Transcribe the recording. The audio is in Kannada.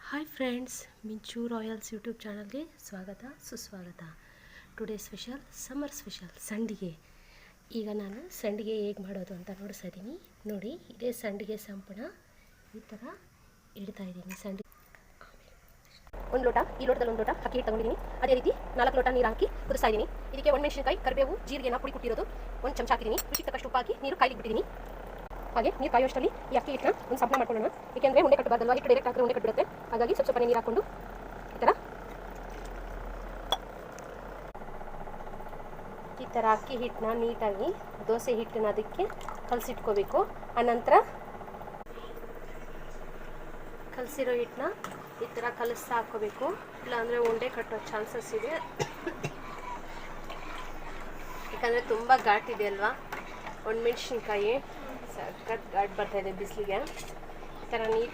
ಹಾಯ್ ಫ್ರೆಂಡ್ಸ್, ಮಿಂಚು ರಾಯಲ್ಸ್ ಯೂಟ್ಯೂಬ್ ಚಾನಲ್ಗೆ ಸ್ವಾಗತ ಸುಸ್ವಾಗತ. ಟುಡೇ ಸ್ಪೆಷಲ್ ಸಮ್ಮರ್ ಸ್ಪೆಷಲ್ ಸಂಡಿಗೆ. ಈಗ ನಾನು ಸಂಡಿಗೆ ಹೇಗೆ ಮಾಡೋದು ಅಂತ ನೋಡಿಸ್ತಾ ಇದ್ದೀನಿ. ನೋಡಿ, ಇದೇ ಸಂಡಿಗೆ ಸಂಪಣ ಈ ಥರ ಇಡ್ತಾ ಇದ್ದೀನಿ. ಸಂಡಿಗೆ ಒಂದು ಲೋಟ, ಈ ಲೋಟದಲ್ಲಿ ಒಂದು ಲೋಟ ಅಕ್ಕಿ ಹಿಟ್ಟು ತಗೊಂಡಿದ್ದೀನಿ. ಅದೇ ರೀತಿ 4 ಲೋಟ ನೀರು ಹಾಕಿ ಕುದಿಸ್ತಾ ಇದ್ದೀನಿ. ಇದಕ್ಕೆ ಒಣಮೆಣಸಿನಕಾಯಿ, ಕರಿಬೇವು, ಜೀರಿಗೆನ ಪುಡಿ ಕುಟ್ಟಿರೋದು ಒಂದು ಚಮಚ ಹಾಕಿದ್ದೀನಿ. ರುಚಿಗೆ ತಕ್ಕಷ್ಟು ಉಪ್ಪು ಹಾಕಿ ನೀರು ಕಾಯ್ಲಿಕ್ಕೆ ಬಿಟ್ಟಿದ್ದೀನಿ. ಹಾಗೆ ನೀರು ಕಾಯುವಷ್ಟರಲ್ಲಿ ಈ ಅಕ್ಕಿ ಹಿಟ್ಟನ್ನ ಒಂದು ಸಪ್ನ ಮಾಡ್ಕೊಳ್ಳೋಣ. ಏಕೆಂದರೆ ಉಂಡೆ ಕಟ್ಟಬಾರ್ದಲ್ವ, ಹಿಟ್ಟು ಡೈರೆಕ್ಟ್ ಹಾಕಿದ್ರೆ ಉಂಡೆ ಕಟ್ಟಿಬಿಡುತ್ತೆ. ಹಾಗಾಗಿ ಸ್ವಲ್ಪ ನೀರು ಹಾಕ್ಕೊಂಡು ಈ ಥರ ಅಕ್ಕಿ ಹಿಟ್ಟನ್ನ ನೀಟಾಗಿ ದೋಸೆ ಹಿಟ್ಟನ್ನ ಅದಕ್ಕೆ ಕಲಸಿಟ್ಕೋಬೇಕು. ಆನಂತರ ಕಲಸಿರೋ ಹಿಟ್ಟನ್ನ ಈ ಥರ ಕಲಸ್ತಾ ಹಾಕ್ಕೋಬೇಕು, ಇಲ್ಲಾಂದರೆ ಉಂಡೆ ಕಟ್ಟೋ ಚಾನ್ಸಸ್ ಇದೆ. ಯಾಕಂದರೆ ತುಂಬ ಘಾಟಿದೆ ಅಲ್ವಾ, ಒಣಮೆಣ್ಸಿನ್ಕಾಯಿ ಸಖತ್ ಘಾಟ್ ಬರ್ತಾಯಿದೆ ಬಿಸಿಲಿಗೆ. ಈ ಥರ ನೀಟಾಗಿ